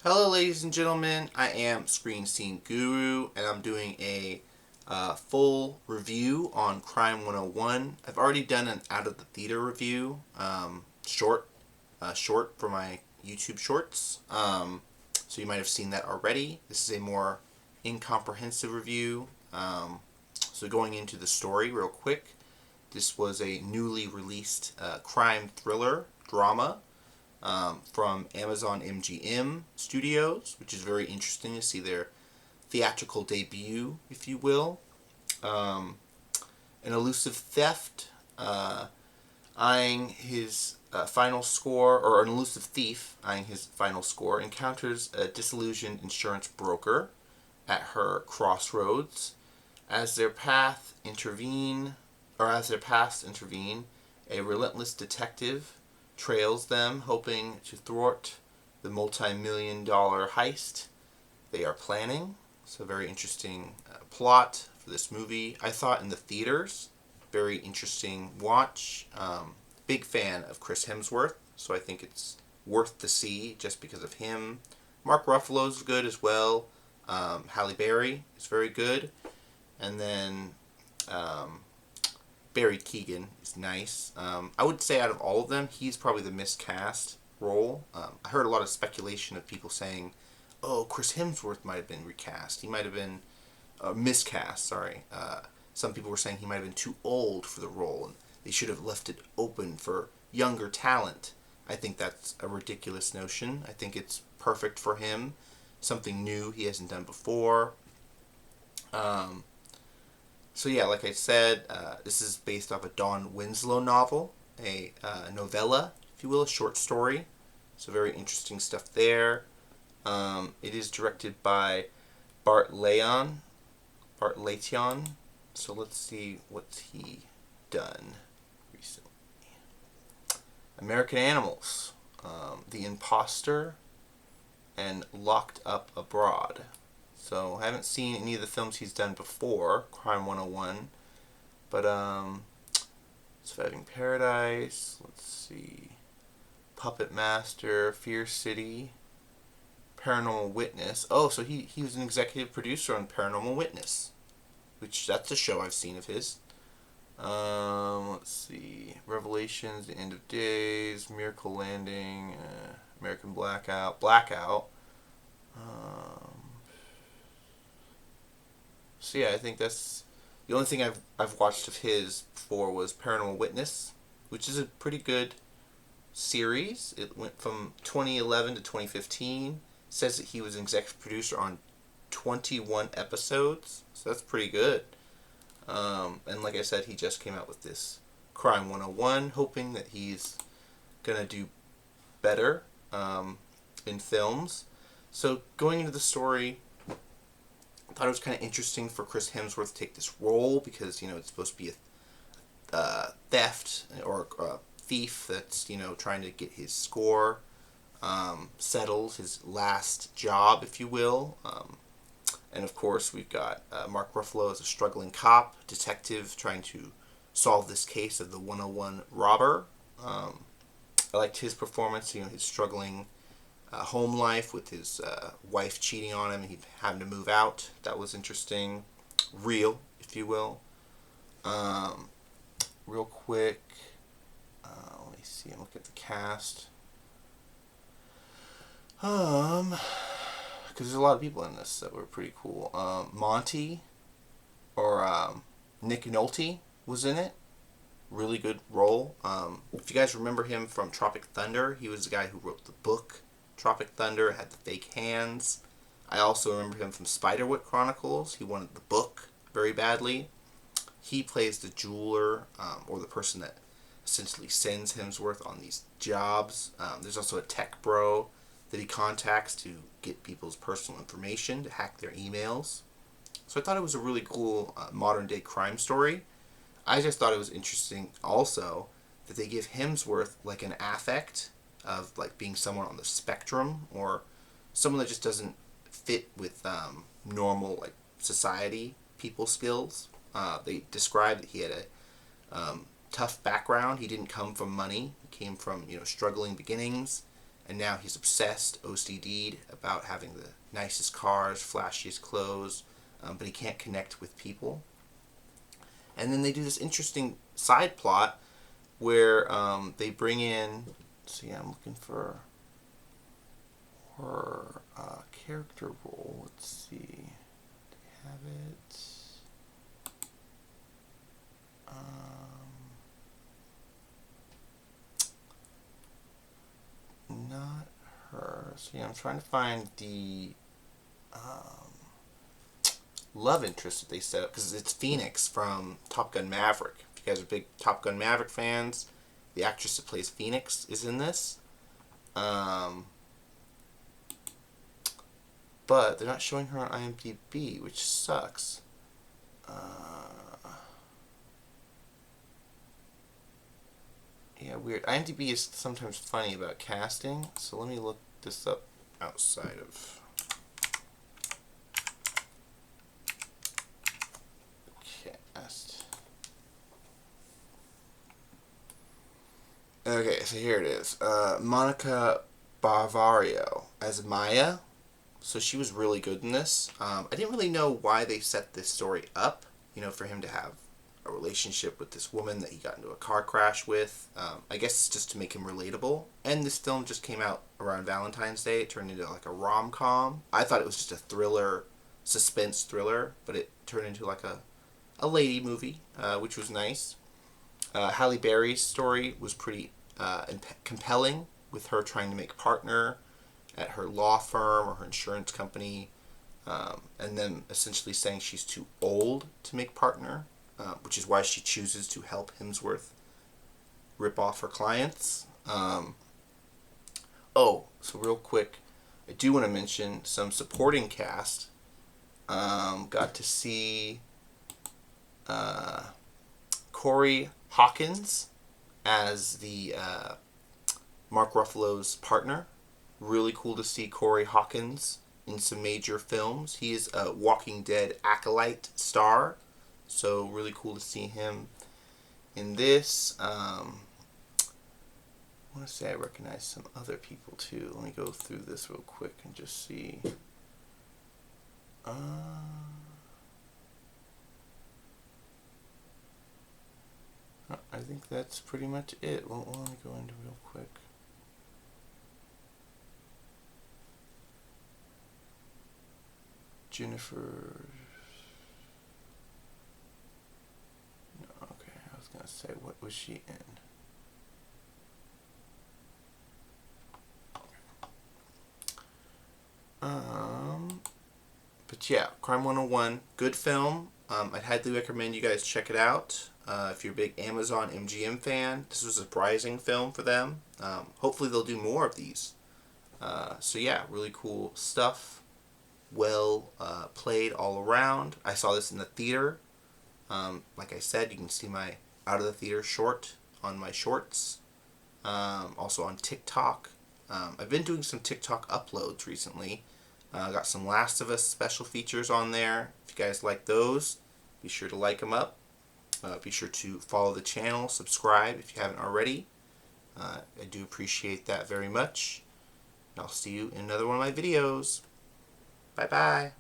Hello ladies and gentlemen, I am Screen Scene Guru and I'm doing a full review on Crime 101. I've already done an out of the theater review, short for my YouTube shorts, so you might have seen that already. This is a more incomprehensive review. So going into the story real quick, this was a newly released crime thriller drama from Amazon MGM Studios, which is very interesting to see their theatrical debut, if you will. An elusive theft eyeing his final score, or an elusive thief eyeing his final score, encounters a disillusioned insurance broker at her crossroads. As their paths intervene, a relentless detective trails them, hoping to thwart the multi-million-dollar heist they are planning. So very interesting plot for this movie. I thought in the theaters, very interesting watch. Big fan of Chris Hemsworth, so I think it's worth to see just because of him. Mark Ruffalo's good as well. Halle Berry is very good. And then Barry Keoghan is nice. I would say out of all of them, he's probably the miscast role. I heard a lot of speculation of people saying, oh, Chris Hemsworth might have been recast. He might have been miscast, sorry. Some people were saying he might have been too old for the role, and they should have left it open for younger talent. I think that's a ridiculous notion. I think it's perfect for him. Something new he hasn't done before. So yeah, like I said, this is based off a Dawn Winslow novel, a novella, if you will, a short story. So very interesting stuff there. It is directed by Bart Lation. So let's see what's he done recently. American Animals, The Imposter, and Locked Up Abroad. So I haven't seen any of the films he's done before, Crime 101, but Surviving Paradise, let's see, Puppet Master, Fear City, Paranormal Witness. Oh, so he was an executive producer on Paranormal Witness, which that's a show I've seen of his. Let's see, Revelations, The End of Days, Miracle Landing, American Blackout. So yeah, I think that's the only thing I've watched of his before was Paranormal Witness, which is a pretty good series. It went from 2011 to 2015. It says that he was an executive producer on 21 episodes, so that's pretty good. And like I said, he just came out with this Crime 101, hoping that he's gonna do better in films. So going into the story, I thought it was kind of interesting for Chris Hemsworth to take this role because, it's supposed to be a theft or a thief that's, trying to get his score settled, his last job, if you will. And of course, we've got Mark Ruffalo as a struggling cop, detective, trying to solve this case of the 101 robber. I liked his performance, his struggling home life with his wife cheating on him and he having to move out. That was interesting. Real, if you will. Real quick, let me see. I'm looking at the cast. Because there's a lot of people in this that were pretty cool. Monty, or Nick Nolte was in it. Really good role. If you guys remember him from Tropic Thunder, he was the guy who wrote the book Tropic Thunder, had the fake hands. I also remember him from Spiderwick Chronicles. He wanted the book very badly. He plays the jeweler, or the person that essentially sends Hemsworth on these jobs. There's also a tech bro that he contacts to get people's personal information, to hack their emails. So I thought it was a really cool modern day crime story. I just thought it was interesting also that they give Hemsworth like an affect of like being someone on the spectrum or someone that just doesn't fit with normal like society people skills. They described that he had a tough background. He didn't come from money. He came from struggling beginnings, and now he's obsessed, OCD'd about having the nicest cars, flashiest clothes, but he can't connect with people. And then they do this interesting side plot where they bring in, see, I'm looking for her character role. Let's see. Do they have it? Not her. So yeah, I'm trying to find the love interest that they set up, because it's Phoenix from Top Gun Maverick. If you guys are big Top Gun Maverick fans, the actress that plays Phoenix is in this. But they're not showing her on IMDb, which sucks. Yeah, weird. IMDb is sometimes funny about casting, so let me look this up outside of... Cast. Okay, so here it is. Monica Bavario as Maya. So she was really good in this. I didn't really know why they set this story up, for him to have a relationship with this woman that he got into a car crash with. I guess it's just to make him relatable. And this film just came out around Valentine's Day. It turned into like a rom-com. I thought it was just a thriller, suspense thriller, but it turned into like a lady movie, which was nice. Halle Berry's story was pretty compelling, with her trying to make partner at her law firm or her insurance company, and then essentially saying she's too old to make partner, which is why she chooses to help Hemsworth rip off her clients. So real quick, I do want to mention some supporting cast. Got to see Corey Hawkins as the Mark Ruffalo's partner. Really cool to see Corey Hawkins in some major films. He is a Walking Dead acolyte star, so really cool to see him in this. I want to say I recognize some other people too. Let me go through this real quick and just see. I think that's pretty much it. Well, let me go into real quick. Jennifer. No, okay. I was gonna say, what was she in? But yeah, Crime 101, good film. I'd highly recommend you guys check it out. If you're a big Amazon MGM fan, this was a surprising film for them. Hopefully they'll do more of these. So yeah, really cool stuff. Well played all around. I saw this in the theater. Like I said, you can see my out of the theater short on my shorts. Also on TikTok. I've been doing some TikTok uploads recently. Got some Last of Us special features on there. If you guys like those, be sure to like them up. Be sure to follow the channel, subscribe if you haven't already. I do appreciate that very much. And I'll see you in another one of my videos. Bye bye.